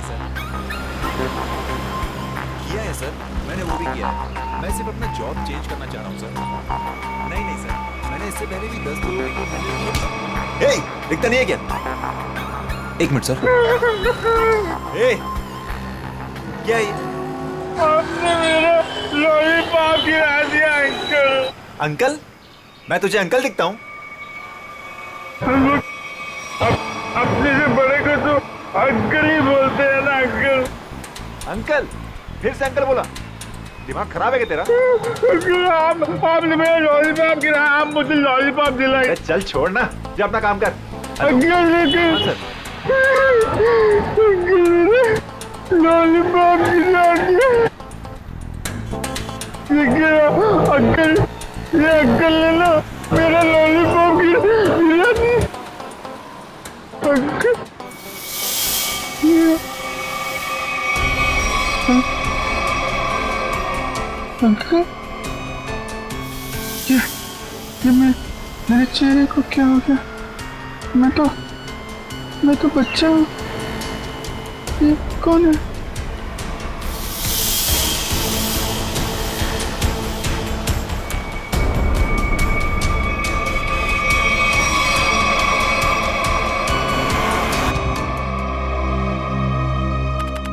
Sir, किया है sir, मैंने वो भी किया है। मैं सिर्फ अपना जॉब चेंज करना चाह रहा हूँ सर। नहीं नहीं सर, मैंने इससे पहले भी 10 लोगों को हैंडल किया। हे, दिखता नहीं है क्या? एक मिनट सर। हे, क्या है? आपने मेरा लॉलीपॉप गिरा दिया अंकल। अंकल? मैं तुझे अंकल दिखता हूँ? अपने से बड़े को तो अंकल ही बोलते हैं ना अंकल। अंकल? फिर से अंकल बोला? दिमाग खराब है क्या तेरा? आपने मेरा लॉलीपॉप गिराया, आप मुझे लॉलीपॉप दिलाए। चल छोड़ ना, जा अपना काम कर। अंकल लेकिन सर, लॉलीपॉप गिरा दिया। अंकल, ये अंकल ने ना मेरा लॉलीपॉप गिरा दिया। अंकल अंकल, ये मेरे चेहरे को क्या हो गया? मैं तो बच्चा हूँ। ये कौन है?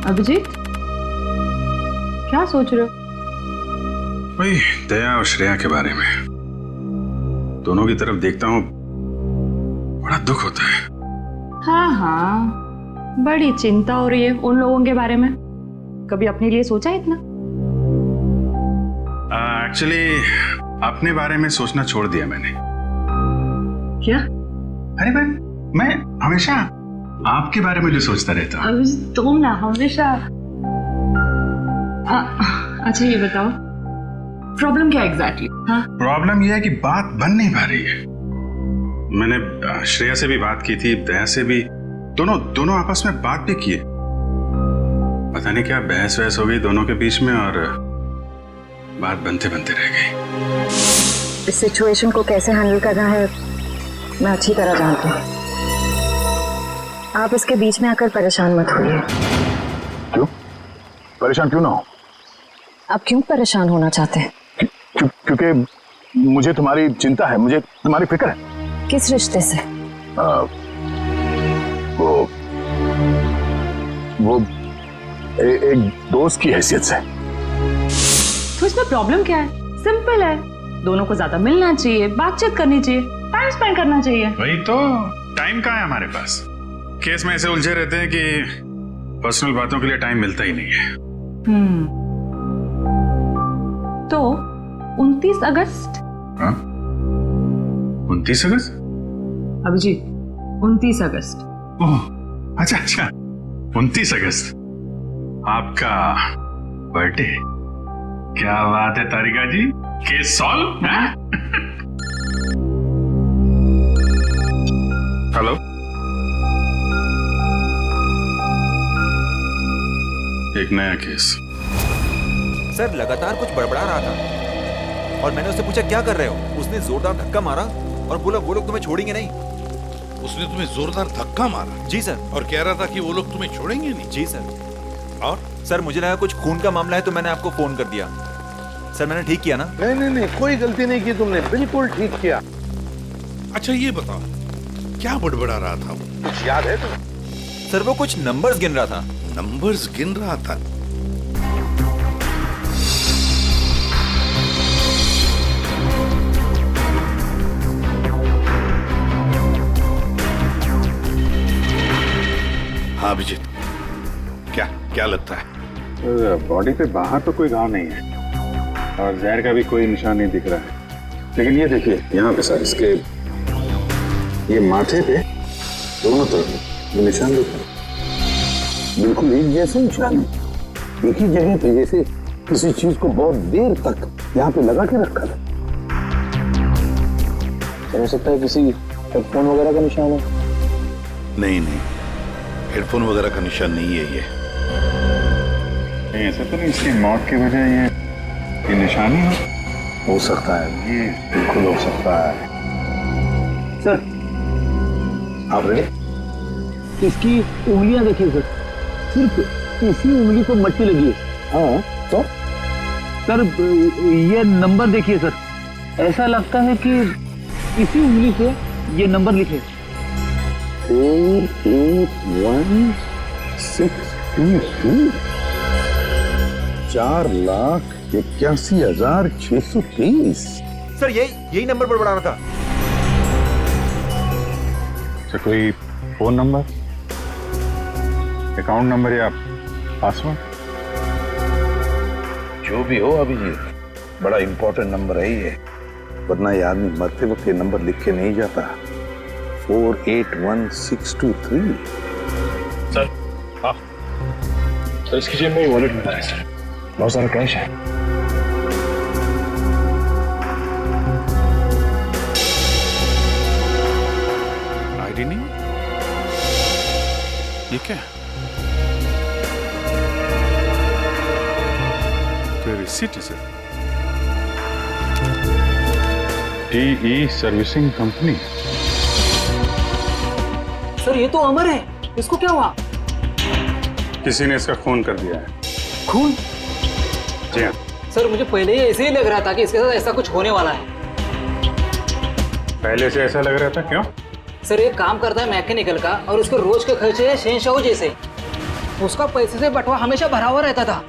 अभिजीत, क्या सोच रहे हो? वही दया और श्रेया के बारे में। दोनों की तरफ देखता हूँ, बड़ा दुख होता है। हाँ, बड़ी चिंता हो रही है उन लोगों के बारे में। कभी अपने लिए सोचा है इतना? एक्चुअली अपने बारे में सोचना छोड़ दिया मैंने। क्या? अरे मैं हमेशा आपके बारे में जो सोचता रहता हूँ। अभिजीत, तुम ना हमेशा। अच्छा ये बताओ, प्रॉब्लम क्या एग्जैक्टली? हाँ, प्रॉब्लम यह है कि बात बन नहीं पा रही है। मैंने श्रेया से भी बात की थी, दया से भी, दोनों आपस में बात भी किए। पता नहीं क्या बहस वहस हो गई दोनों के बीच में और बात बनते बनते रह गई। इस सिचुएशन को कैसे हैंडल करना है मैं अच्छी तरह जानती हूँ। आप इसके बीच में आकर परेशान मत होइए। क्यों? परेशान क्यों ना हो? आप क्यों परेशान होना चाहते हैं? क्योंकि मुझे तुम्हारी चिंता है, मुझे तुम्हारी फिक्र है। किस रिश्ते से? वो एक दोस्त की हैसियत से। तो इसमें प्रॉब्लम क्या है? सिंपल है, दोनों को ज्यादा मिलना चाहिए, बातचीत करनी चाहिए, टाइम स्पेंड करना चाहिए। वही तो, टाइम कहाँ है हमारे पास? केस में ऐसे उलझे रहते हैं कि पर्सनल बातों के लिए टाइम मिलता ही नहीं है। तो 29 अगस्त? हाँ? 29 अगस्त? अभिजीत, 29 अगस्त। ओह, अच्छा 29 अगस्त आपका बर्थडे। क्या बात है तारिका जी, केस सॉल्व। हेलो, एक नया केस। सर लगातार कुछ बड़बड़ा रहा था और मैंने उससे पूछा क्या कर रहे हो? उसने जोरदार धक्का मारा और बोला वो लोग तुम्हें छोड़ेंगे नहीं। उसने तुम्हें जोरदार धक्का मारा? जी सर। और कह रहा था कि वो लोग तुम्हें छोड़ेंगे नहीं? जी सर। और सर मुझे लगा कुछ खून का मामला है तो मैंने आपको फोन कर दिया। सर मैंने ठीक किया ना? नहीं, कोई गलती नहीं की तुमने, बिल्कुल ठीक किया। अच्छा ये बताओ, क्या बड़बड़ा रहा था वो? कुछ याद है तुम्हें? सर वो कुछ नंबर्स गिन रहा था। नंबर्स गिन रहा था? हाँ अभिजीत, क्या लगता है? बॉडी पे बाहर तो कोई घाव नहीं है और जहर का भी कोई निशान नहीं दिख रहा है, लेकिन ये देखिए यहाँ पे सर, इसके ये माथे पे दोनों तरफ ये निशान दिख रहे हैं। बिल्कुल एक जैसे निशान है, एक ही जगह पे, जैसे किसी चीज को बहुत देर तक यहाँ पे लगा के रखा था। हो सकता है किसी हेडफोन वगैरह का निशान हो। नहीं, हेडफोन वगैरह का निशान नहीं है ये। नहीं, ऐसा तो नहीं इसकी मौत की वजह ये निशानी हो सकता है, ये बिल्कुल हो सकता है। सर आप रेडी? इसकी उंगलियां देखिए सर। सिर्फ इसी उंगली को मट्टी लगी है। हाँ तो सर ये नंबर देखिए सर, ऐसा लगता है कि इसी उंगली से ये नंबर लिखे। 48162 4,81,623। सर यही नंबर पर बढ़ाना था। अच्छा, कोई फोन नंबर, अकाउंट नंबर या पासवर्ड? जो भी हो अभिजीत, बड़ा इंपॉर्टेंट नंबर है ये, वरना ये आदमी मरते वक्त ये नंबर लिख के नहीं जाता। 481,623। सर हाँ सर, इसकी जेब में वॉलेट मिला है सर, बहुत सारा कैश है। आईडी नहीं, ये क्या? कोई रिसीट है sir? TE servicing company. Sir ये तो अमर है, इसको क्या हुआ? किसी ने इसका खून कर दिया है। खून? जी हाँ। सर मुझे पहले ही ऐसे ही लग रहा था कि इसके साथ ऐसा कुछ होने वाला है। पहले से ऐसा लग रहा था, क्यों? सर ये काम करता है मैकेनिकल का और उसके रोज के खर्चे है शहंशाह जैसे। उसका पैसे से बंटवा हमेशा भरा हुआ रहता था।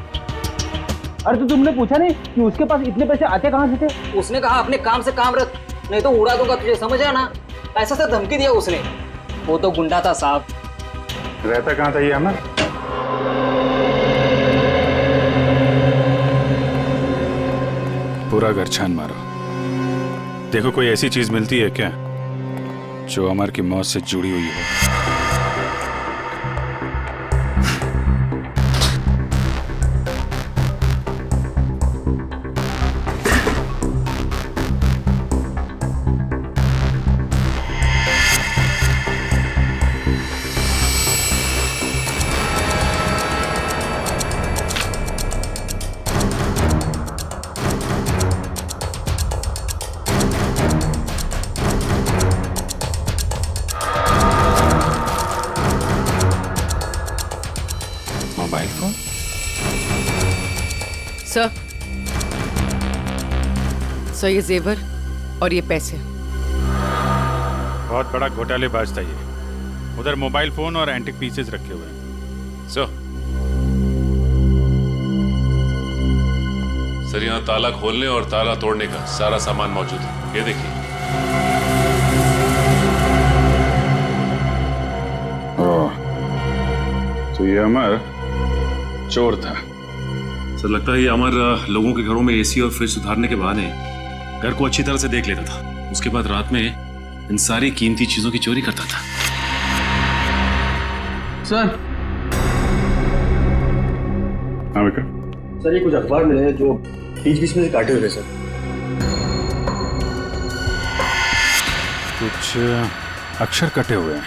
अरे तो तुमने पूछा नहीं कि उसके पास इतने पैसे आते कहाँ से थे? उसने कहा अपने काम से काम रख, नहीं तो उड़ा दूंगा तुझे, समझ आना। ऐसा से धमकी दिया उसने। वो तो गुंडा था साहब। रहता कहाँ था ये अमर? पूरा घर छान मारो, देखो कोई ऐसी चीज मिलती है क्या जो अमर की मौत से जुड़ी हुई हो। Mobile phone? सर ये जेवर और ये पैसे। बहुत बड़ा घोटालेबाज था ये। उधर मोबाइल फोन और एंटिक पीसेस रखे हुए हैं। सर यहाँ ताला खोलने और ताला तोड़ने का सारा सामान मौजूद है, ये देखिए। तो ये अमर चोर था। सर लगता है ये अमर लोगों के घरों में एसी और फ्रिज सुधारने के बहाने घर को अच्छी तरह से देख लेता था। उसके बाद रात में इन सारी कीमती चीजों की चोरी करता था। सर हाँ विक्रम। सर ये कुछ अखबार मिले हैं जो बीच बीच में से काटे हुए सर। कुछ अक्षर कटे हुए हैं।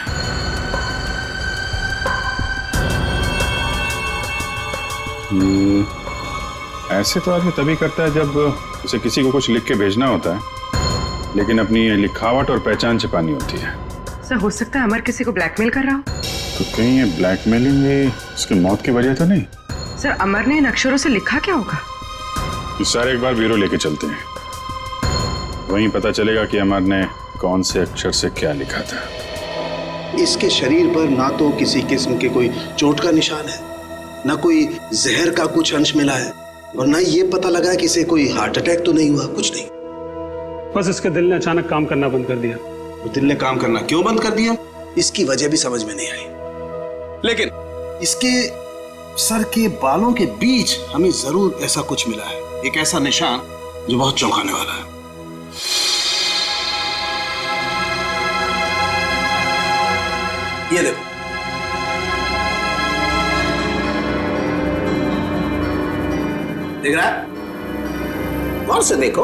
ऐसे तो आदमी तभी करता है जब उसे किसी को कुछ लिख के भेजना होता है, लेकिन अपनी लिखावट और पहचान छिपानी होती है। सर हो सकता है अमर किसी को ब्लैकमेल कर रहा हो। तो कहीं ये ब्लैकमेलिंग ये उसकी मौत की वजह तो नहीं? सर अमर ने इन अक्षरों से लिखा क्या होगा? इस सारे एक बार ब्यूरो लेके चलते हैं, वहीं पता चलेगा कि अमर ने कौन से अक्षर से क्या लिखा था। इसके शरीर पर ना तो किसी किस्म के कोई चोट का निशान है, ना कोई जहर का कुछ अंश मिला है, और ना ये पता लगा कि इसे कोई हार्ट अटैक तो नहीं हुआ, कुछ नहीं। बस इसके दिल ने अचानक काम करना बंद कर दिया। दिल ने काम करना क्यों बंद कर दिया, इसकी वजह भी समझ में नहीं आई। लेकिन इसके सर के बालों के बीच हमें जरूर ऐसा कुछ मिला है, एक ऐसा निशान जो बहुत चौंकाने वाला है। ये देखो, देख रहा है? गौर से देखो।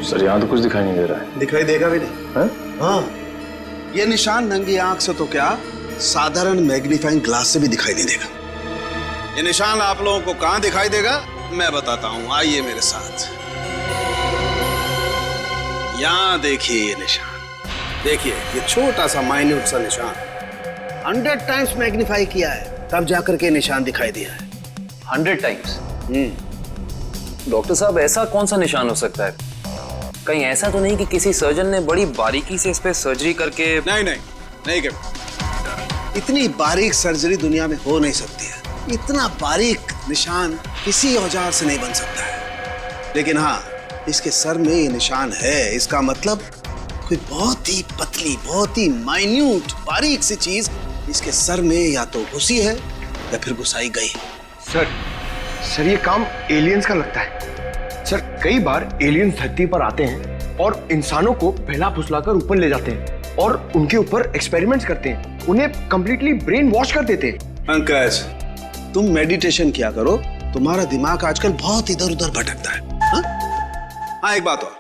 सर यहाँ तो कुछ दिखाई नहीं दे रहा है। दिखाई देगा भी नहीं। हाँ, ये निशान नंगी आंख से तो क्या, साधारण मैग्नीफाइंग ग्लास से भी दिखाई नहीं देगा। ये निशान आप लोगों को कहां दिखाई देगा मैं बताता हूं, आइए मेरे साथ। यहाँ देखिए ये निशान, देखिए ये छोटा सा माइन्यूट सा निशान 100 टाइम्स मैग्नीफाई किया है, तब जाकर के निशान दिखाई दिया है। 100 टाइम्स? डॉक्टर साहब, ऐसा कौन सा निशान हो सकता है? कहीं ऐसा तो नहीं कि किसी सर्जन ने बड़ी बारीकी से इस पे सर्जरी करके? नहीं कर, इतनी बारीक सर्जरी दुनिया में हो नहीं सकती है। इतना बारीक निशान किसी औजार से नहीं बन सकता है। लेकिन हाँ, इसके सर में ये निशान है, इसका मतलब कोई बहुत ही पतली, बहुत ही माइन्यूट, बारीक सी चीज इसके सर में या तो घुसी है या फिर घुसाई गई। सर ये काम एलियंस का लगता है। सर कई बार एलियंस धरती पर आते हैं और इंसानों को बहला फुसलाकर ऊपर ले जाते हैं और उनके ऊपर एक्सपेरिमेंट्स करते हैं, उन्हें कंप्लीटली ब्रेन वॉश कर देते हैं। पंकज, तुम मेडिटेशन किया करो, तुम्हारा दिमाग आजकल बहुत इधर उधर भटकता है। हाँ, एक बात और,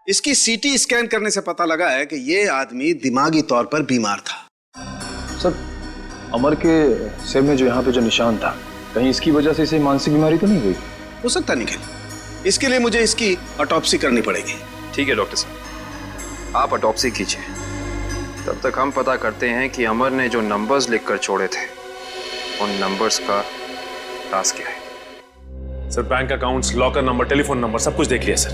इसकी सीटी स्कैन करने से पता लगा है कि ये आदमी दिमागी तौर पर बीमार था। सर अमर के सिर में जो यहाँ पे जो निशान था, कहीं इसकी वजह से इसे मानसिक बीमारी तो नहीं हुई? हो सकता निखिल, इसके लिए मुझे इसकी ऑटोप्सी करनी पड़ेगी। ठीक है डॉक्टर साहब, आप ऑटोप्सी कीजिए, तब तक हम पता करते हैं कि अमर ने जो नंबर्स लिखकर छोड़े थे उन नंबर्स का राज क्या है। Sir bank accounts, locker number, telephone number सब कुछ देख लिया सर,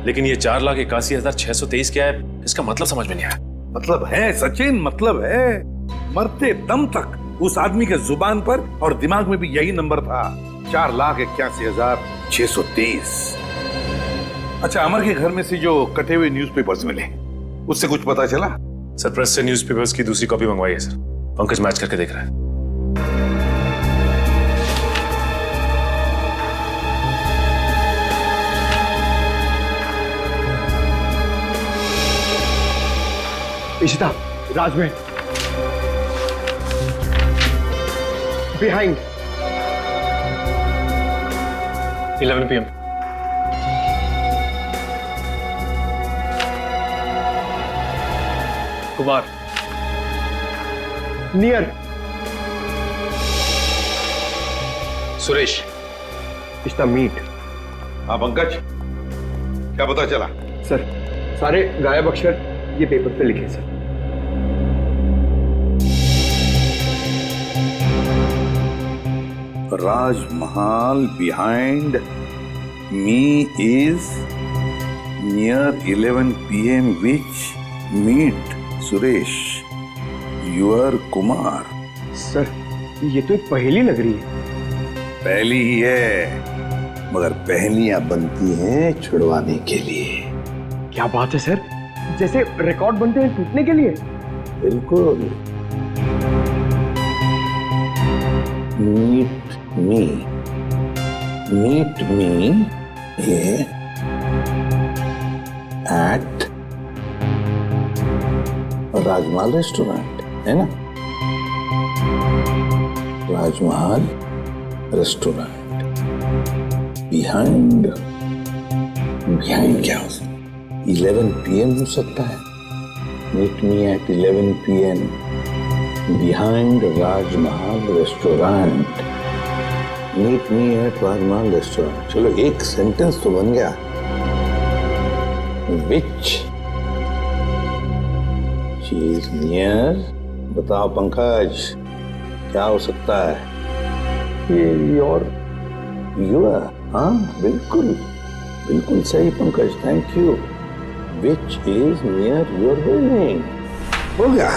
लेकिन ये 4,81,623 क्या है, इसका मतलब समझ में नहीं आया। मतलब है सचिन, मतलब है। मरते दम तक उस आदमी के जुबान पर और दिमाग में भी यही नंबर था, 4,81,623। अच्छा, अमर के घर में से जो कटे हुए न्यूज़पेपर्स मिले, उससे कुछ पता चला? सर प्रेस से न्यूज़पेपर्स की दूसरी कॉपी मंगवाई है सर, पंकज मैच करके देख रहा है। इशिता, राज में behind 11 PM। Kumar near Suresh Ishita meet. हाँ पंकज, क्या पता चला? सर सारे गायब अक्षर ये पेपर पे लिखे sir. Rajmahal behind me is near 11 PM which meet Suresh, your Kumar। Sir ये तो एक पहेली लग रही है। पहली ही है, मगर पहेलियां बनती हैं छुड़वाने के लिए। क्या बात है सर, जैसे रिकॉर्ड बनते हैं टूटने के लिए। बिल्कुल। meet me at Rajmahal restaurant, है ना? राजमहल रेस्टोरेंट बिहाइंड क्या हो सकता है? 11 PM हो सकता है। Meet me at 11 PM behind Rajmahal restaurant. Meet me at Rajmahal restaurant. चलो एक सेंटेंस तो बन गया। विच चीज नियर, बताओ पंकज, क्या हो सकता है? योर हाँ बिल्कुल बिल्कुल सही Pankaj, thank you. Which is near your building. हो गया।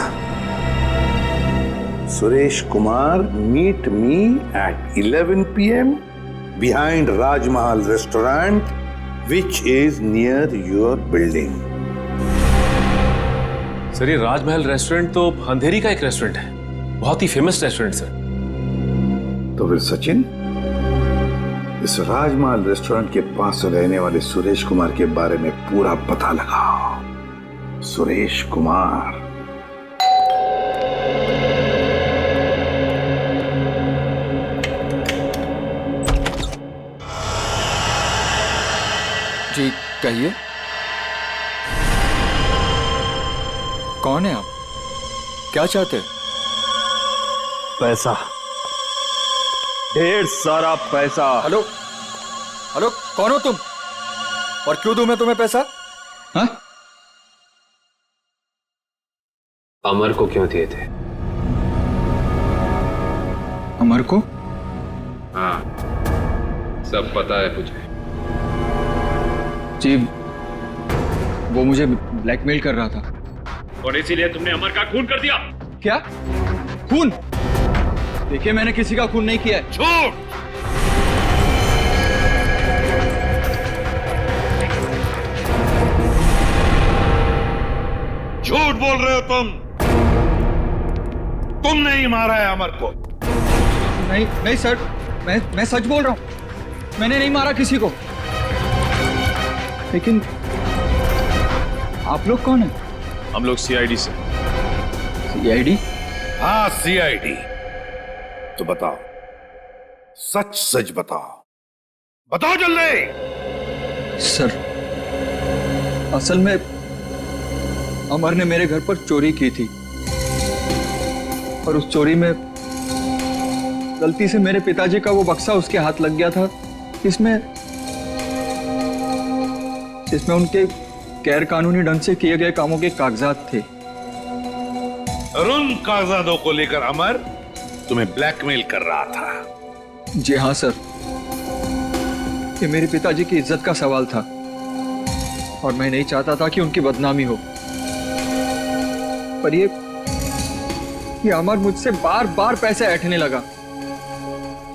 Suresh Kumar, meet me at 11 PM behind Rajmahal restaurant which is near your building. Sir ये राजमहल रेस्टोरेंट तो अंधेरी का एक रेस्टोरेंट है, बहुत ही फेमस रेस्टोरेंट सर। तो फिर सचिन, इस राजमहल रेस्टोरेंट के पास रहने वाले सुरेश कुमार के बारे में पूरा पता लगाओ। सुरेश कुमार। जी कहिए, कौन है आप? क्या चाहते हैं? पैसा, ढेर सारा पैसा। हेलो हेलो, कौन हो तुम और क्यों दूं मैं तुम्हें पैसा? हाँ? अमर को क्यों दिए थे? अमर को? हाँ, सब पता है मुझे। जी, वो मुझे ब्लैकमेल कर रहा था और इसीलिए तुमने अमर का खून कर दिया। क्या? खून? देखिए, मैंने किसी का खून नहीं किया है। झूठ! झूठ बोल रहे हो तुम। तुमने ही मारा है अमर को। नहीं नहीं सर, मैं सच बोल रहा हूं। मैंने नहीं मारा किसी को। लेकिन आप लोग कौन हैं? हम लोग सीआईडी से। सीआईडी? हाँ, सीआईडी। तो बताओ, सच सच बताओ, बताओ जल्दी। सर, असल में अमर ने मेरे घर पर चोरी की थी और उस चोरी में गलती से मेरे पिताजी का वो बक्सा उसके हाथ लग गया था, जिसमें उनके गैर कानूनी ढंग से किए गए कामों के कागजात थे। और उन कागजातों को लेकर अमर तुम्हें ब्लैकमेल कर रहा था। जी हाँ सर, ये मेरे पिताजी की इज्जत का सवाल था और मैं नहीं चाहता था कि उनकी बदनामी हो। पर ये अमर मुझसे बार बार पैसे ऐंठने लगा।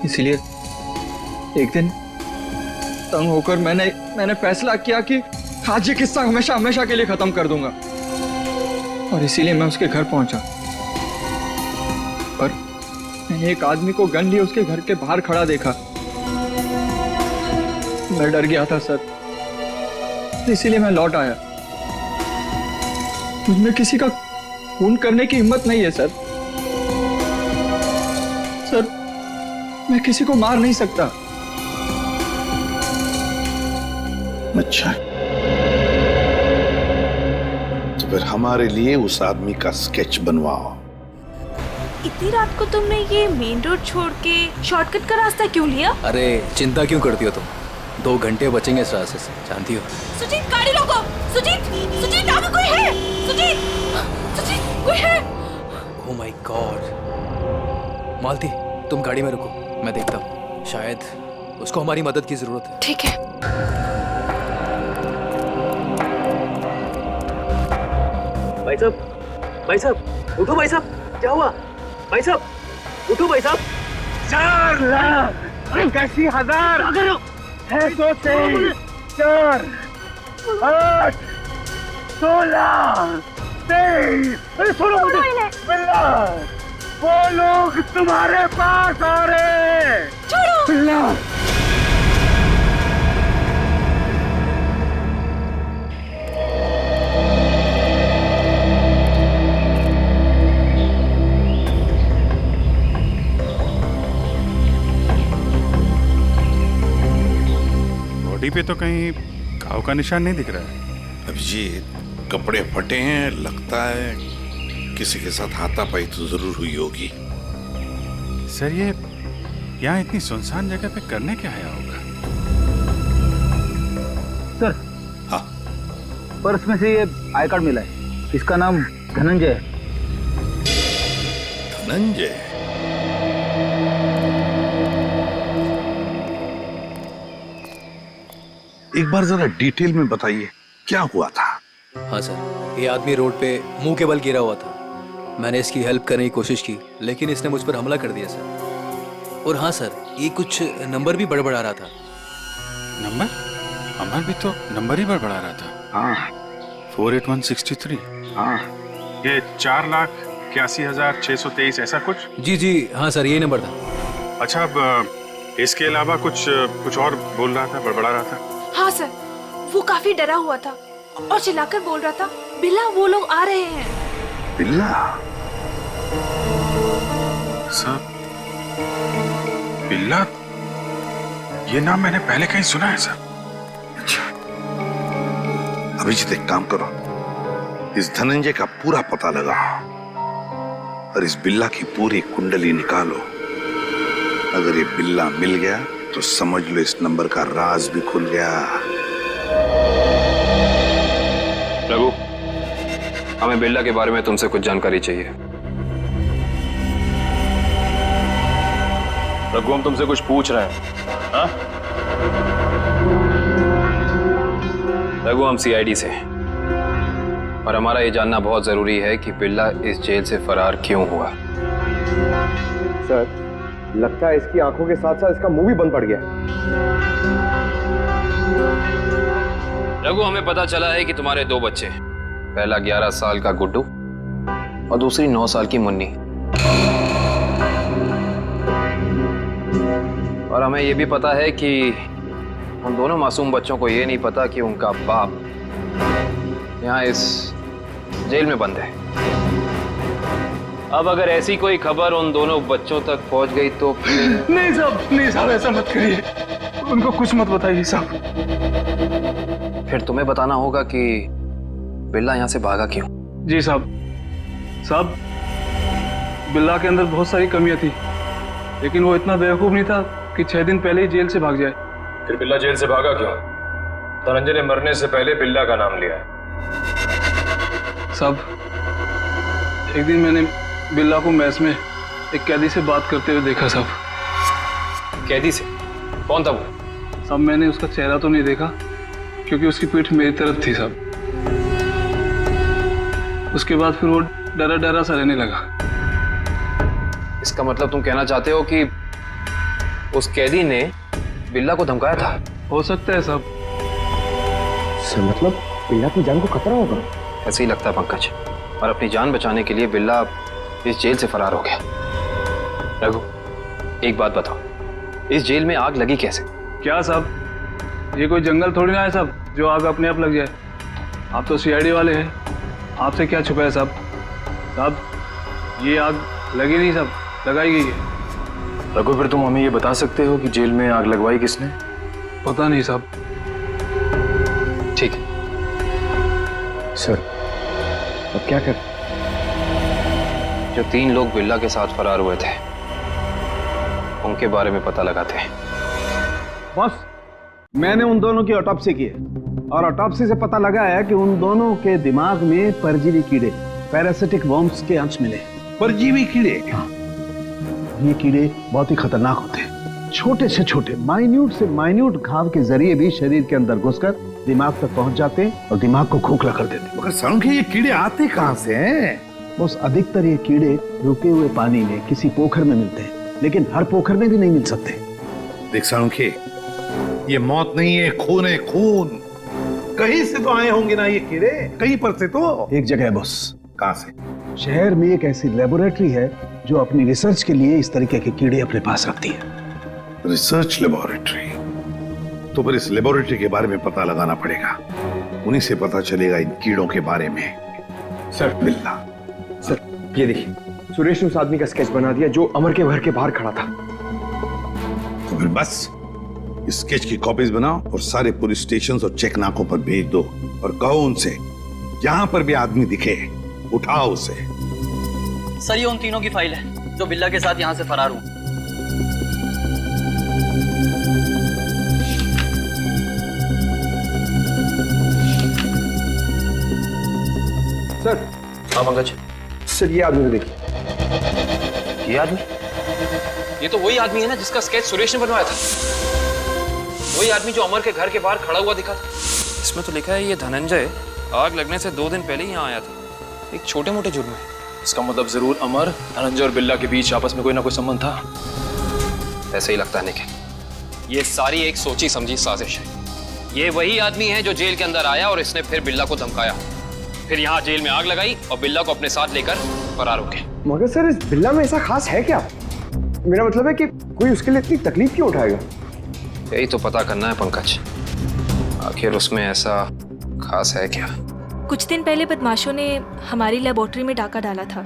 इसलिए एक दिन तंग होकर मैंने फैसला किया कि आज ये किस्सा हमेशा हमेशा के लिए खत्म कर दूंगा, और इसीलिए मैं उसके घर पहुंचा। पर मैंने एक आदमी को गन लिए उसके घर के बाहर खड़ा देखा। मैं डर गया था सर, इसीलिए मैं लौट आया। मुझमें किसी का खून करने की हिम्मत नहीं है सर। सर, मैं किसी को मार नहीं सकता। अच्छा, तो फिर हमारे लिए उस आदमी का स्केच बनवाओ। इतनी रात को तुमने ये मेन रोड छोड़ के शॉर्टकट का रास्ता क्यों लिया? अरे चिंता क्यों करती हो तुम? 2 घंटे बचेंगे इस रास्ते से, जानती हो। सुजीत, गाड़ी रोको। सुजीत, आगे कोई है? सुजीत, कोई है? Oh my God. मालती, तुम गाड़ी में रुको, मैं देखता हूँ। शायद उसको हमारी मदद की जरूरत है। ठीक है। भाई साहब, उठो भाई साहब, क्या हुआ? भाई साहब, उठो भाई साहब। 4 लाख 81,000 है 223 4 8 16 23। अरे सुनो मुझे, बिल्ला, वो लोग तुम्हारे पास आ रहे। छोड़ो बिल्ला। पे तो कहीं घाव का निशान नहीं दिख रहा है। अभिजीत, कपड़े फटे हैं, लगता है किसी के साथ हाथापाई तो जरूर हुई होगी। सर, ये यहाँ इतनी सुनसान जगह पे करने क्या आया होगा? सर, हाँ, पर्स में से ये आई कार्ड मिला है। इसका नाम धनंजय है। धनंजय? एक बार जरा डिटेल में बताइए, क्या हुआ था? हाँ सर, ये आदमी रोड पे मुंह के बल गिरा हुआ था। मैंने इसकी हेल्प करने की कोशिश की, लेकिन इसने मुझ पर हमला कर दिया सर। और हाँ सर, ये कुछ नंबर भी बड़बड़ा रहा था। नंबर? अमर भी तो नंबर ही बड़बड़ा रहा था। हाँ, 48163। हाँ, ये 4,81,623 ऐसा कुछ? जी हाँ सर, यही नंबर था। अच्छा, अब इसके अलावा कुछ और बोल रहा था, बड़बड़ा रहा था? हाँ सर, वो काफी डरा हुआ था और चिल्लाकर बोल रहा था, बिल्ला, वो लोग आ रहे हैं। बिल्ला? सर, बिल्ला, ये नाम मैंने पहले कहीं सुना है सर। अच्छा, अभिजीत एक काम करो, इस धनंजय का पूरा पता लगाओ और इस बिल्ला की पूरी कुंडली निकालो। अगर ये बिल्ला मिल गया तो समझ लो इस नंबर का राज भी खुल गया। हमें बिल्ला के बारे में तुमसे कुछ जानकारी चाहिए। रघु, हम तुमसे कुछ पूछ रहे हैं। हाँ? रघु, हम सीआईडी से हैं और हमारा ये जानना बहुत जरूरी है कि बिल्ला इस जेल से फरार क्यों हुआ। सर, लगता है इसकी आंखों के साथ साथ इसका मुंह भी बंद पड़ गया। रघु, हमें पता चला है कि तुम्हारे 2 बच्चे हैं, पहला 11 साल का गुड्डू और दूसरी 9 साल की मुन्नी। और हमें यह भी पता है कि उन दोनों मासूम बच्चों को यह नहीं पता कि उनका बाप यहाँ इस जेल में बंद है। अब अगर ऐसी कोई खबर उन दोनों बच्चों तक पहुंच गई तो फिर... नहीं साहब, ऐसा मत करिए, उनको कुछ मत बताइए साहब। फिर तुम्हें बताना होगा कि बिल्ला यहाँ से भागा क्यों। जी साहब, बिल्ला के अंदर बहुत सारी कमियां थी, लेकिन वो इतना बेवकूफ नहीं था कि 6 दिन पहले ही जेल से भाग जाए। फिर बिल्ला जेल से भागा क्यों? धनंजय ने मरने से पहले बिल्ला का नाम लिया है। साहब, एक दिन मैंने बिल्ला को मैस में एक कैदी से बात करते हुए देखा साहब। कैदी से? कौन था वो? साहब, मैंने उसका चेहरा तो नहीं देखा क्योंकि उसकी पीठ मेरी तरफ थी साहब। उसके बाद फिर वो डरा डरा सा रहने लगा। इसका मतलब तुम कहना चाहते हो कि उस कैदी ने बिल्ला को धमकाया था? हो सकता है साहब। सर, मतलब बिल्ला की जान को खतरा होगा? ऐसे ही लगता है पंकज, और अपनी जान बचाने के लिए बिल्ला इस जेल से फरार हो गया। रघु, एक बात बताओ, इस जेल में आग लगी कैसे? क्या साहब, ये कोई जंगल थोड़ी ना है साहब जो आग अपने आप लग जाए। आप तो सीआईडी वाले हैं, आपसे क्या छुपा है साहब? ये आग लगी नहीं साहब, लगाई गई है। रघु, फिर तुम हमें ये बता सकते हो कि जेल में आग लगवाई किसने? पता नहीं साहब। ठीक है सर, अब क्या कर? जो 3 लोग बिल्ला के साथ फरार हुए थे उनके बारे में पता लगाते हैं। बॉस, मैंने उन दोनों की ऑटोप्सी की है और ऑटोप्सी से पता लगा है कि उन दोनों के दिमाग में परजीवी कीड़े, पैरासिटिक वर्म्स के अंश मिले। परजीवी कीड़े? हाँ, ये कीड़े बहुत ही खतरनाक होते हैं। छोटे से छोटे, माइन्यूट से माइन्यूट घाव के जरिए भी शरीर के अंदर घुसकर दिमाग तक पहुंच जाते हैं और दिमाग को खोखला कर देते हैं। मगर सालुंखे, ये कीड़े आते कहां से हैं? बस अधिकतर ये कीड़े रुके हुए पानी में किसी पोखर में मिलते हैं, लेकिन हर पोखर में भी नहीं मिल सकते। देख सालुंखे, ये मौत नहीं है, खून है, खून। कहीं से तो आए होंगे ना ये कीड़े, कहीं पर से तो। एक जगह है बॉस। कहां से? शहर में एक ऐसी लेबोरेटरी है जो अपनी रिसर्च के लिए इस तरीके के कीड़े अपने पास रखती है। Research laboratory? तो फिर इस लेबोरेटरी के बारे में पता लगाना पड़ेगा, उन्हीं से पता चलेगा इन कीड़ों के बारे में। सर, बिल्ला। सर, ये देखिए, सुरेश ने उस आदमी का स्केच बना दिया जो अमर के घर के बाहर खड़ा था। तो फिर बस स्केच की कॉपीज बनाओ और सारे पुलिस स्टेशन और चेक नाकों पर भेज दो और कहो उनसे जहां पर भी आदमी दिखे उठाओ उसे। सर, ये उन तीनों की फाइल है जो बिल्ला के साथ यहाँ से फरार हुए। सर। हाँ पंकज। सर, ये आदमी को देखिए। ये आदमी? ये तो वही आदमी है ना जिसका स्केच सुरेश ने बनवाया था। वही आदमी जो अमर के घर के बाहर खड़ा हुआ दिखा था। इसमें तो लिखा है ये धनंजय आग लगने से 2 दिन पहले ही यहाँ आया था, एक छोटे मोटे जुर्म में। इसका मतलब जरूर अमर, धनंजय और बिल्ला के बीच आपस में कोई ना कोई संबंध था। ऐसे ही लगता है निखिल, ये सारी एक सोची समझी साजिश है। ये वही आदमी है जो जेल के अंदर आया और इसने फिर बिल्ला को धमकाया, फिर यहाँ जेल में आग लगाई और बिल्ला को अपने साथ लेकर फरार हो गए। मगर सर, इस बिल्ला में ऐसा खास है क्या? मेरा मतलब है कि कोई उसके लिए इतनी तकलीफ क्यों उठाएगा? यही तो पता करना है पंकज, आखिर उसमें ऐसा खास है क्या? कुछ दिन पहले बदमाशों ने हमारी लेबोरेटरी में डाका डाला था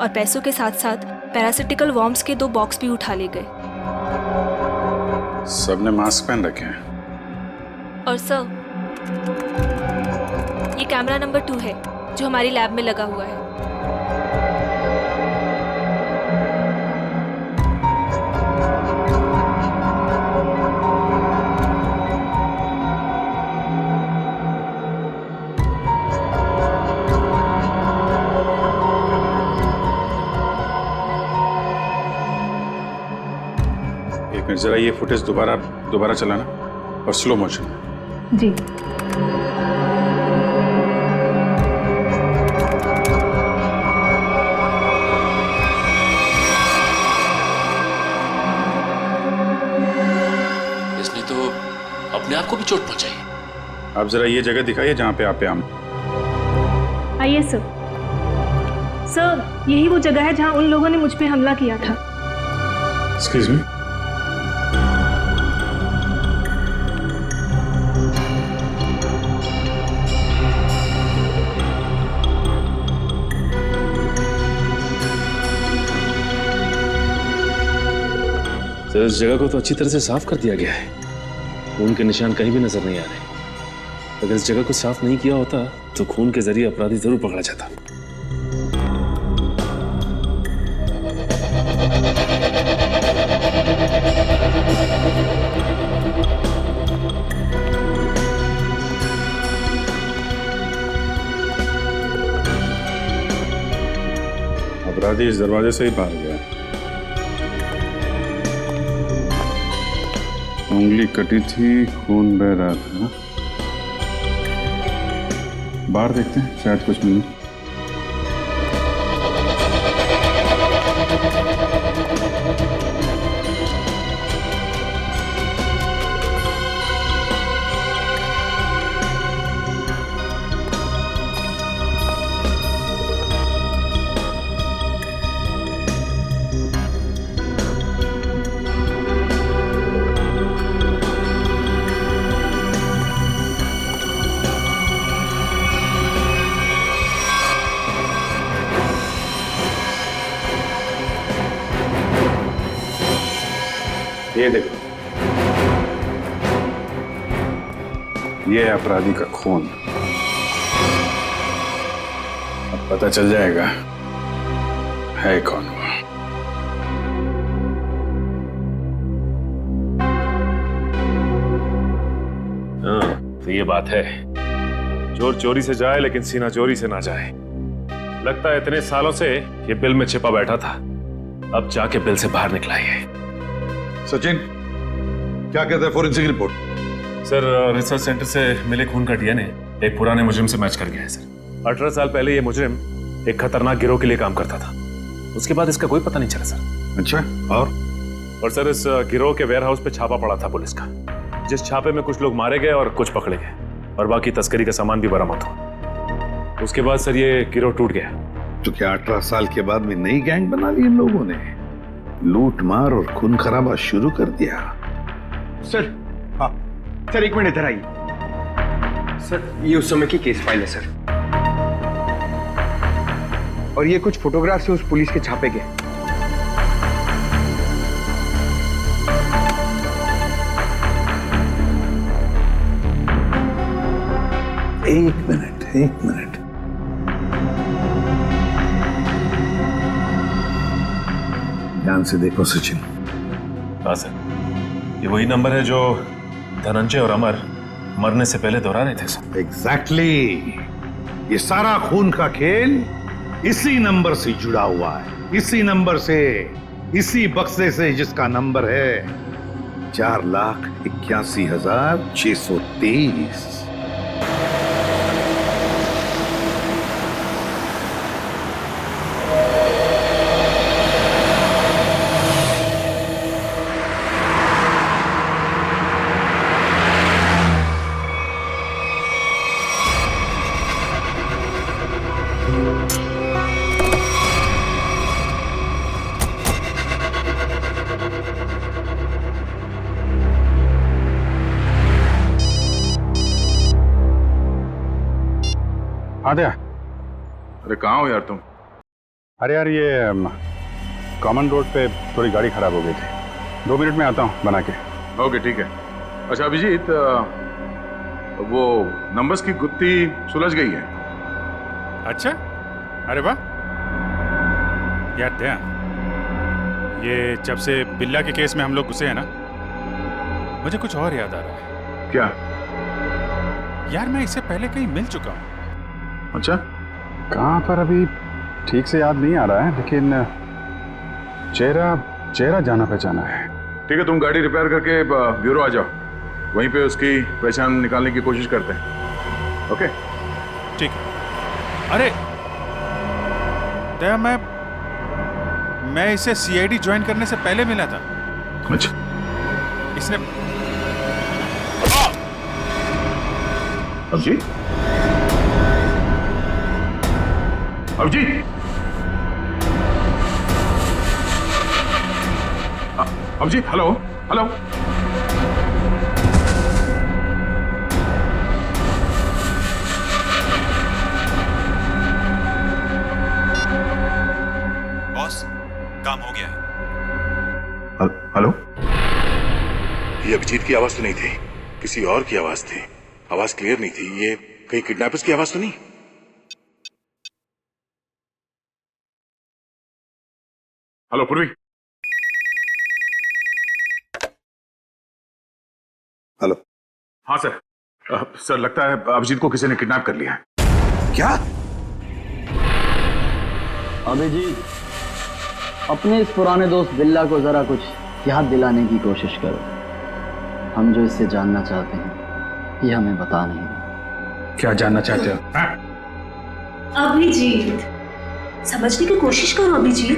और पैसों के साथ साथ पैरासिटिकल वर्म्स के 2 बॉक्स भी उठा ले गए। सबने मास्क पहन रखे हैं। और सर, ये कैमरा नंबर 2 है जो हमारी लैब में लगा हुआ है। एक मिनट, जरा ये फुटेज दोबारा चलाना और स्लो मोशन। जी। इसने तो अपने आप को भी चोट पहुंचाई। आप जरा ये जगह दिखाइए जहाँ पे आप आम। आइए सर। सर, यही वो जगह है जहां उन लोगों ने मुझ पे हमला किया था। Excuse me. सर, इस जगह को तो अच्छी तरह से साफ कर दिया गया है, खून के निशान कहीं भी नजर नहीं आ रहे। अगर इस जगह को साफ नहीं किया होता तो खून के जरिए अपराधी जरूर पकड़ा जाता। अपराधी इस दरवाजे से ही बाहर गया। उंगली कटी थी, खून बह रहा था। बाहर देखते हैं, शायद कुछ मिले। ये देखो, ये है अपराधी का खून। अब पता चल जाएगा है कौन वो। हाँ, तो ये बात है, चोर चोरी से जाए लेकिन सीना चोरी से ना जाए। लगता है इतने सालों से ये बिल में छिपा बैठा था, अब जाके बिल से बाहर निकला है। सचिन, क्या कहता है forensic report? Sir, research centre से मिले खून का डीएनए एक पुराने मुजरिम से मैच कर गया है सर। 18 साल पहले ये मुजरिम एक खतरनाक गिरोह के लिए काम करता था, उसके बाद इसका कोई पता नहीं चला सर। अच्छा, और सर, इस गिरोह के वेयरहाउस पे छापा पड़ा था पुलिस का, जिस छापे में कुछ लोग मारे गए और कुछ पकड़े गए और बाकी तस्करी का सामान भी बरामद हुआ। उसके बाद सर ये गिरोह टूट गया। तो क्या 18 साल के बाद भी नई गैंग बना ली इन लोगों ने? लूट मार और खून खराबा शुरू कर दिया। सर, हाँ सर, एक मिनट इधर आइए। सर, ये उस समय की केस फाइल है सर, और ये कुछ फोटोग्राफ से उस पुलिस के छापे के। एक मिनट। ध्यान से देखो सचिन। हाँ सर, ये वही नंबर है जो धनंजय और अमर मरने से पहले दोहरा रहे थे सर। एग्जैक्टली। ये सारा खून का खेल इसी नंबर से जुड़ा हुआ है, इसी नंबर से, इसी बक्से से जिसका नंबर है 4,81,623। आद्या, अरे कहाँ हो यार तुम? अरे यार, ये कॉमन रोड पे थोड़ी गाड़ी खराब हो गई थी, 2 मिनट में आता हूँ बना के। ओके, ठीक है। अच्छा अभिजीत, वो नंबर्स की गुत्थी सुलझ गई है। अच्छा, अरे वाह यार दया, ये जब से बिल्ला के केस में हम लोग घुसे हैं ना, मुझे कुछ और याद आ रहा है। क्या? यार मैं इससे पहले कहीं मिल चुका हूँ। अच्छा, कहाँ पर अभी ठीक से याद नहीं आ रहा है, लेकिन चेहरा जाना पहचाना है। ठीक है, तुम गाड़ी रिपेयर करके ब्यूरो आ जाओ, वहीं पे उसकी पहचान निकालने की कोशिश करते हैं। ओके ठीक है। अरे दया, मैं इसे सीआईडी ज्वाइन करने से पहले मिला था। अच्छा, इसने Abhijit, Abhijit, Abhijit, hello hello. Boss, काम हो गया है। हेलो, ये अभिजीत की आवाज तो नहीं थी, किसी और की आवाज थी। आवाज क्लियर नहीं थी। ये कहीं किडनैपर्स की आवाज तो नहीं? हेलो पूर्वी। हेलो। हाँ सर। सर, लगता है अभिजीत को किसी ने किडनैप कर लिया है। क्या? अभिजीत, अपने इस पुराने दोस्त बिल्ला को जरा कुछ याद दिलाने की कोशिश करो। हम जो इससे जानना चाहते हैं ये हमें बता नहीं रहा। क्या जानना चाहते हो? अभिजीत, समझने की कोशिश करो अभिजीत।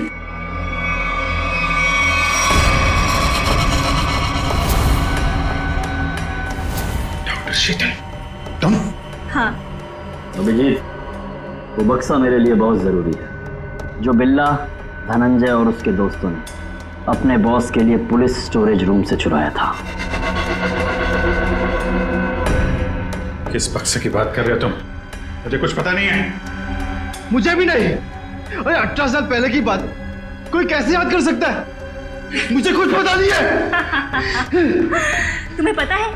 डॉक्टर शीतल, तुम? हाँ। अभिजीत, वो बक्सा मेरे लिए बहुत जरूरी है जो बिल्ला, धनंजय और उसके दोस्तों ने अपने बॉस के लिए पुलिस स्टोरेज रूम से चुराया था। किस बक्से की बात कर रहे हो तुम? मुझे कुछ पता नहीं है। मुझे भी नहीं। अरे 18 साल पहले की बात कोई कैसे याद कर सकता है? मुझे कुछ पता नहीं है। तुम्हें पता है,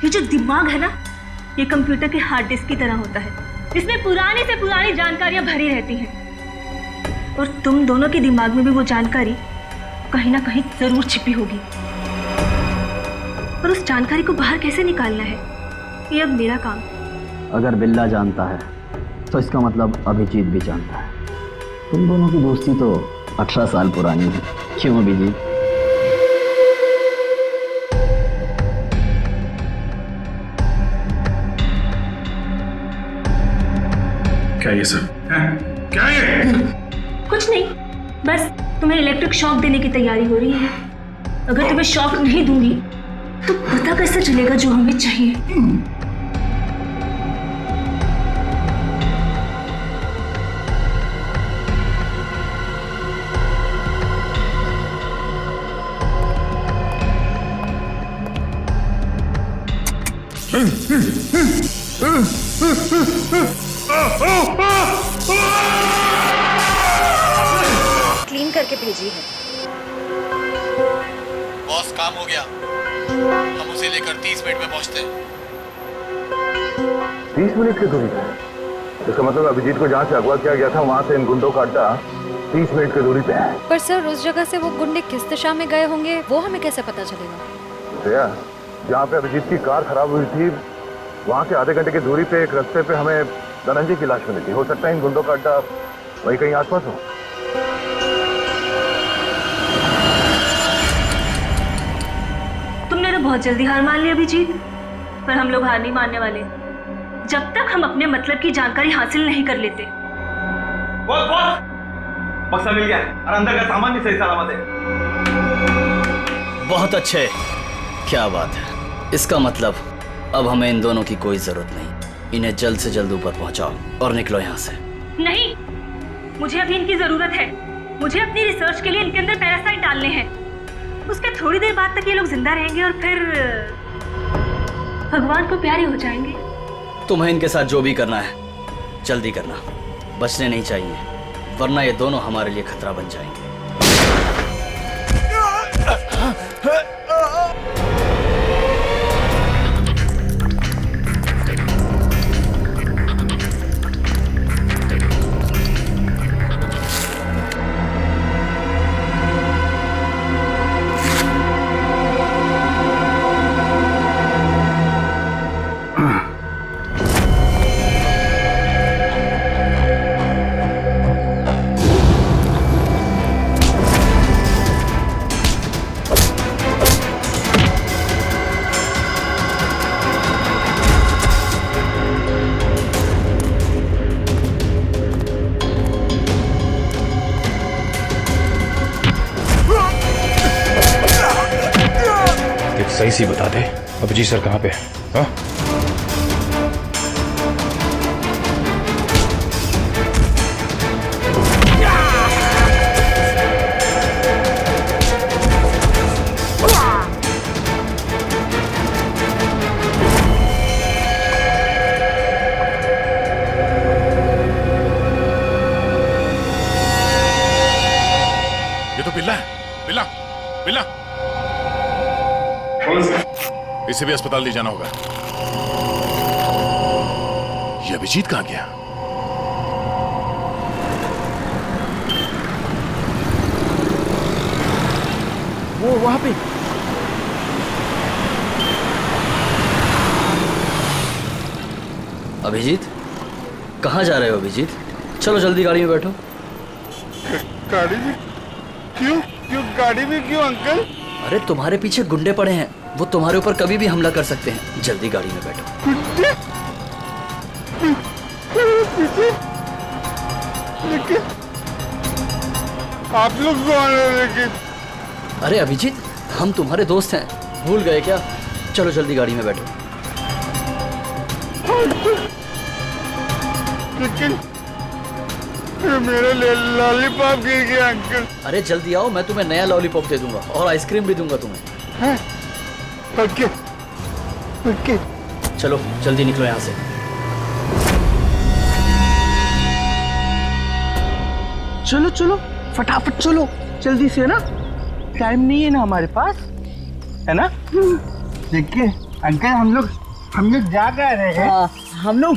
ये जो दिमाग है ना, ये कंप्यूटर के हार्ड डिस्क की तरह होता है, जिसमें पुरानी से पुरानी जानकारियां भरी रहती हैं। और तुम दोनों के दिमाग में भी वो जानकारी कहीं ना कहीं जरूर छिपी होगी। और उस जानकारी को बाहर कैसे निकालना है, ये अब मेरा काम। अगर बिल्ला जानता है तो इसका मतलब अभिजीत भी जानता है। तुम दोनों की दोस्ती तो 18 साल पुरानी है, क्यों अभिजीत? क्या ये सब? क्या ये? कुछ नहीं, बस तुम्हें इलेक्ट्रिक शॉक देने की तैयारी हो रही है। अगर तुम्हें शॉक नहीं दूंगी तो पता कैसे चलेगा जो हमें चाहिए? क्लीन करके भेजी है। बॉस, काम हो गया। हम उसे लेकर 30 मिनट में पहुंचते हैं। 30 मिनट की दूरी पे? इसका मतलब अभिजीत को जहाँ से अगवा किया गया था वहाँ से इन गुंडों का अड्डा 30 मिनट की दूरी पे है। पर सर, उस जगह से वो गुंडे किस दिशा में गए होंगे वो हमें कैसे पता चलेगा? भैया, जहाँ पे अभिजीत की कार खराब हुई थी वहाँ से आधे घंटे की दूरी पे एक रास्ते पे हमें धनंजय की लाश मिली थी। हो सकता है इन गुंडों का अड्डा वही कहीं आसपास हो। तुमने तो बहुत जल्दी हार मान ली अभिजीत, पर हम लोग हार नहीं मानने वाले जब तक हम अपने मतलब की जानकारी हासिल नहीं कर लेते। बॉस, बॉस, बक्सा मिल गया और अंदर का सामान भी सही सलामत है। बहुत अच्छे, क्या बात है। इसका मतलब अब हमें इन दोनों की कोई जरूरत नहीं। इन्हें जल्द से जल्द ऊपर पहुंचाओ और निकलो यहाँ से। नहीं, मुझे अभी इनकी जरूरत है। मुझे अपनी रिसर्च के लिए इनके अंदर पैरासाइट डालने हैं। उसके थोड़ी देर बाद तक ये लोग जिंदा रहेंगे और फिर भगवान को प्यारे हो जाएंगे। तुम्हें इनके साथ जो भी करना है जल्दी करना, बचने नहीं चाहिए, वरना ये दोनों हमारे लिए खतरा बन जाएंगे। सी बता दे अभिजीत सर कहाँ पे है? हाँ? ये तो बिल्ला है। बिल्ला बिल्ला, इसे भी अस्पताल ले जाना होगा। ये अभिजीत कहाँ गया? वो वहां पे। अभिजीत, कहाँ जा रहे हो अभिजीत? चलो जल्दी गाड़ी में बैठो। गाड़ी में क्यों? क्यों गाड़ी में क्यों अंकल? अरे तुम्हारे पीछे गुंडे पड़े हैं, वो तुम्हारे ऊपर कभी भी हमला कर सकते हैं। जल्दी गाड़ी में बैठो। लेकिन आप लोग कौन हो? लेकिन अरे अभिजीत, हम तुम्हारे दोस्त हैं, भूल गए क्या? चलो जल्दी गाड़ी में बैठो। लेकिन मेरा लॉलीपॉप गिर गया अंकल। अरे जल्दी आओ, मैं तुम्हें नया लॉलीपॉप दे दूंगा और आइसक्रीम भी दूंगा तुम्हें। हैं? Okay okay. चलो जल्दी निकलो यहाँ से। चलो चलो फटाफट चलो, जल्दी से ना, टाइम नहीं है ना हमारे पास, है ना? देखिए अंकल, हम लोग जा रहे हैं। हम लोग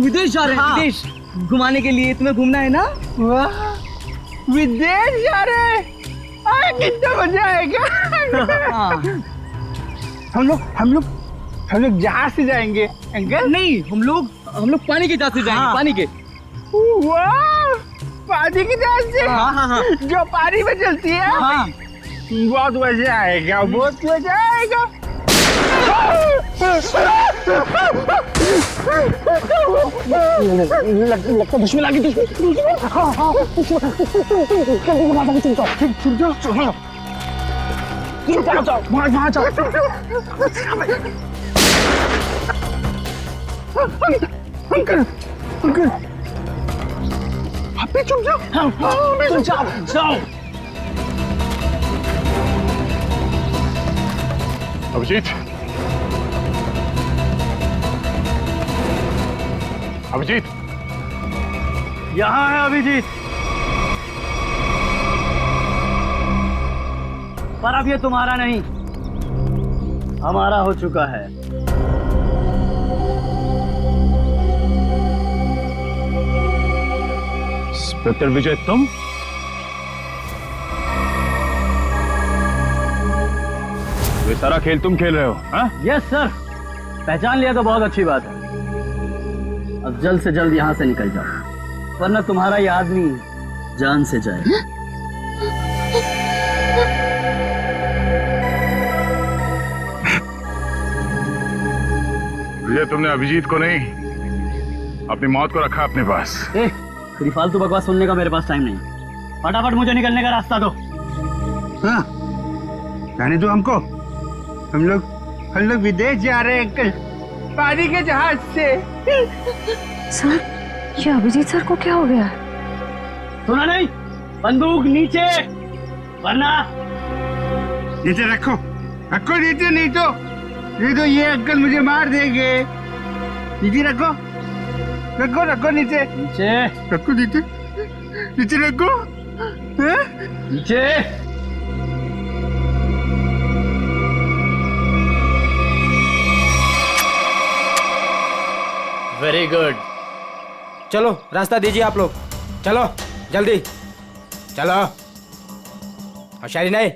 विदेश जा रहे हैं। विदेश घुमाने के लिए, तुम्हें घूमना है ना? वाह, विदेश जा रहे हैं, कितना मजा आएगा। हम लोग जहाज से जाएंगे अंकल। नहीं, हम लोग पानी के जहाज से जाएंगे। पानी के। वाह, पानी की जहाज से? हाँ। जो पानी में चलती है। हाँ। बहुत मजा आएगा, बहुत मजा आएगा। लगता दुश्मन आ गई। वहाँ जाओ। अंकल आप भी चुप जाओ। जाओ। अभिजीत, अभिजीत, यहाँ है अभिजीत। पर अब ये तुम्हारा नहीं, हमारा हो चुका है। इंस्पेक्टर विजय, तुम? ये सारा खेल तुम खेल रहे हो? हाँ? यस सर, पहचान लिया तो बहुत अच्छी बात है। अब जल्द से जल्द यहाँ से निकल जाओ, वरना तुम्हारा ये आदमी जान से जाए। विजय, तुमने अभिजीत को नहीं, अपनी मौत को रखा अपने पास। थोड़ी फालतू बकवास सुनने का मेरे पास टाइम नहीं। फटाफट मुझे निकलने का रास्ता दो। हाँ, जाने दो हमको। हम लोग विदेश जा रहे हैं अंकल, पानी के जहाज से। सर, ये अभिजीत सर को क्या हो गया? सुना नहीं? बंदूक नीचे, वरना नीचे रखो नीचे, नहीं तो ये अंकल मुझे मार देंगे। नीचे रखो नीचे रखो, नीचे रखो। नीचे। Very good. चलो रास्ता दीजिए आप लोग, चलो जल्दी चलो। होशियारी नहीं।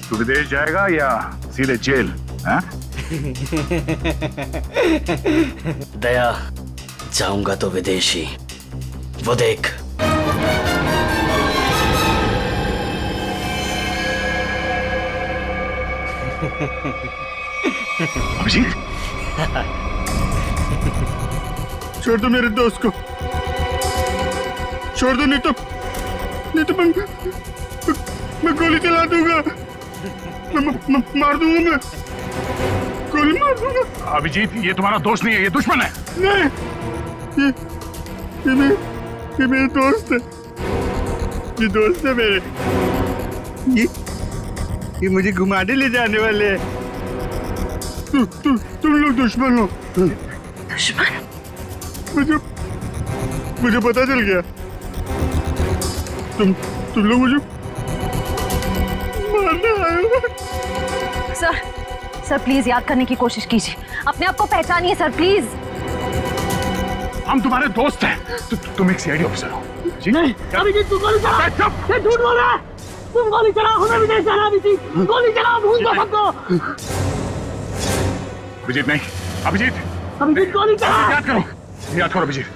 तू विदेश जाएगा या सीधे जेल? हाँ? दया, जाऊंगा तो विदेश ही। वो देख। अभिजीत, छोड़ दो मेरे दोस्त को, छोड़ दो, नहीं तो मैं गोली चला दूंगा, मार दूंगा, मैं गोली मार दूंगा। अभिजीत, ये तुम्हारा दोस्त नहीं है, ये दुश्मन है। नहीं, ये मेरे दोस्त है, ये दोस्त है मेरे। ये मुझे घुमाने ले जाने वाले हैं। तुम लोग दुश्मन हो। दुश्मन? मुझे पता चल गया। तुम लोग मुझे मारने आए हो। सर प्लीज याद करने की कोशिश कीजिए, अपने आप को पहचानिए सर, प्लीज। हम तुम्हारे दोस्त हैं। तुम एक सीआईडी ऑफिसर हो। जी नहीं, अभिजीत तू गोली चला। ये झूठ बोल रहा है। तुम गोली चलाओ, हमें विदेश जाना। अभिजीत गोली चलाओ, भूल दो सबको। अभिजीत नहीं, अभिजीत गोली चला। याद करो अभिजीत,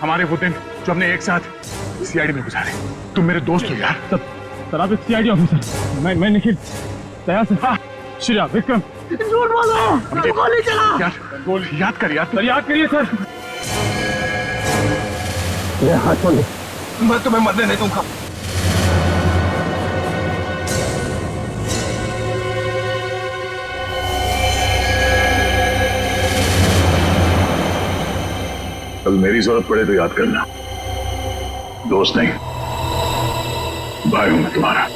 हमारे वो दिन जो हमने एक साथ सीआईडी में गुजारे। तुम मेरे दोस्त हो यार। सर आप एक सीआईडी ऑफिसर, मैं निखिल, दया से श्रेया, विक्रम। झूठ बोल रहा है। गोली चला यार, गोली याद कर यार। सर याद करिए सर। ये हाथ छोड़िए, मैं तुम्हें मरने नहीं दूंगा। कल मेरी जरूरत पड़े तो याद करना। दोस्त नहीं, भाई हूं मैं तुम्हारा।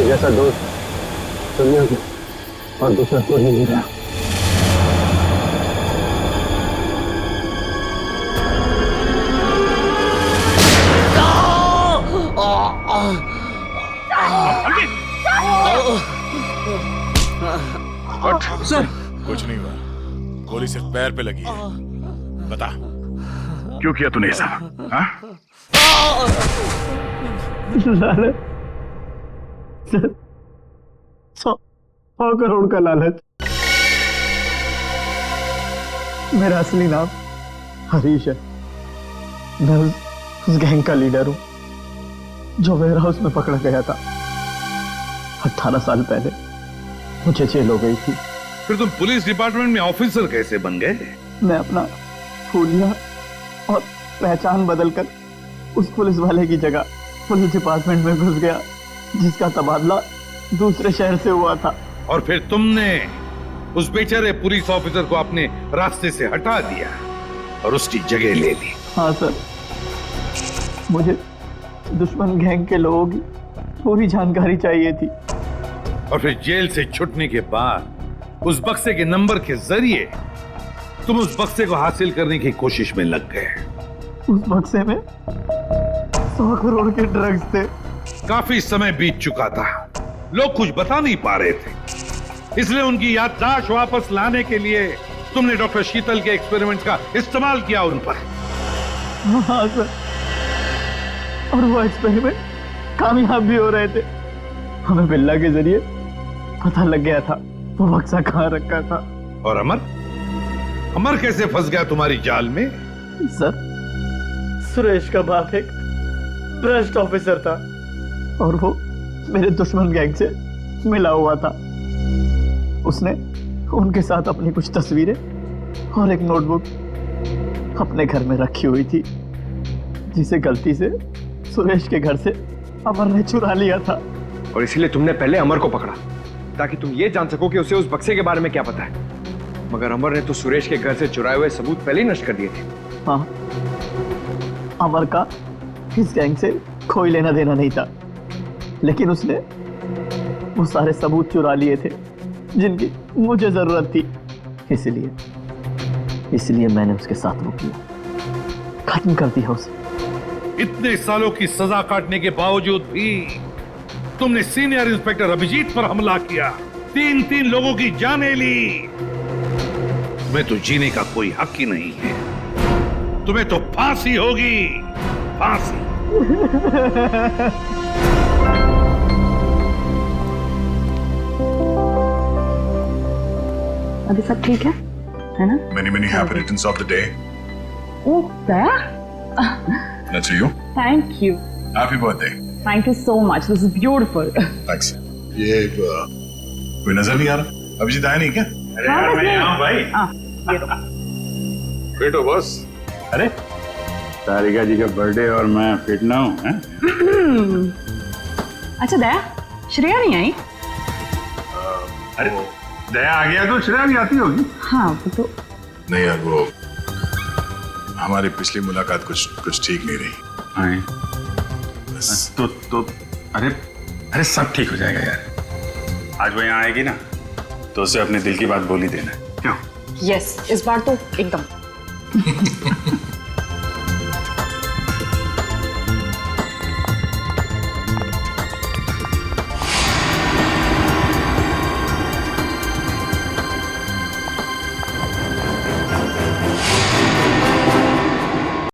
जैसा दोस्त दुनिया में और दूसरा कोई नहीं रहा। सर कुछ नहीं हुआ, गोली सिर्फ पैर पे लगी है। बता क्यों किया तूने ऐसा? हाँ? लालच सर, 100 करोड़ का लालच। मेरा असली नाम हरीश है। मैं उस गैंग का लीडर हूं जो वेयर हाउस में पकड़ा गया था 18 साल पहले। मुझे जेल हो गई थी। फिर तुम पुलिस डिपार्टमेंट में ऑफिसर कैसे बन गए? मैं अपना हुलिया और पहचान बदलकर उस पुलिस वाले की जगह पुलिस डिपार्टमेंट में घुस गया जिसका तबादला दूसरे शहर से हुआ था। और फिर तुमने उस बेचारे पुलिस ऑफिसर को अपने रास्ते से हटा दिया और उसकी जगह ले ली। हाँ सर, मुझे दुश्मन गैंग के लोगों की पूरी जानकारी चाहिए थी। और फिर जेल से छूटने के बाद उस बक्से के नंबर के जरिए तुम उस बक्से को हासिल करने की कोशिश में लग गए। उस बक्से में 100 करोड़ के ड्रग्स थे। काफी समय बीत चुका था, लोग कुछ बता नहीं पा रहे थे, इसलिए उनकी याददाश्त वापस लाने के लिए तुमने डॉक्टर शीतल के एक्सपेरिमेंट का इस्तेमाल किया उन पर। हाँ सर, और वो एक्सपेरिमेंट कामयाब भी हो रहे थे। हमें बिल्ला के जरिए पता लग गया था वो बक्सा कहाँ रखा था। और अमर कैसे फंस गया तुम्हारी जाल में? सर, सुरेश का बाप एक भ्रष्ट ऑफिसर था और वो मेरे दुश्मन गैंग से मिला हुआ था। उसने उनके साथ अपनी कुछ तस्वीरें और एक नोटबुक अपने घर में रखी हुई थी जिसे गलती से सुरेश के घर से अमर ने चुरा लिया था। और इसीलिए तुमने पहले अमर को पकड़ा ताकि तुम ये जान सको कि उसे उस बक्से के बारे में क्या पता है। मगर अमर ने तो सुरेश के घर से चुराए हुए सबूत पहले ही नष्ट कर दिए थे। हाँ, अमर का इस गैंग से कोई लेना देना नहीं था, लेकिन उसने वो सारे सबूत चुरा लिए थे जिनकी मुझे जरूरत थी। इसलिए मैंने उसके साथ वो किया, खत्म कर दिया उसे। इतने सालों की सजा काटने के बावजूद भी तुमने सीनियर इंस्पेक्टर अभिजीत पर हमला किया, 3 लोगों की जानें ली। तुम्हें तो जीने का कोई हक ही नहीं है। तुम्हें तो फांसी होगी, फांसी। अभी सब ठीक है ना? Many happy returns of the day. Oh Daya, That's for you. Thank you, Happy birthday. Thank you so much, this is beautiful. Thanks. ये कोई नजर नहीं आ रहा? अभिजीत आया नहीं क्या? अरे यार मैं यहाँ हूँ भाई। ये लो। फिट हो बॉस? अरे तारिका जी का बर्थडे और मैं फिट ना हूँ? अच्छा दया, श्रेया नहीं आई? अरे दया आ गया तो श्रेया भी आती होगी। हाँ वो तो नहीं यार, वो हमारी पिछली मुलाकात कुछ ठीक नहीं रही। तो अरे सब ठीक हो जाएगा यार। आज वो यहाँ आएगी ना तो उसे अपने दिल की बात बोल ही देना। क्यों? यस, इस बार तो एकदम।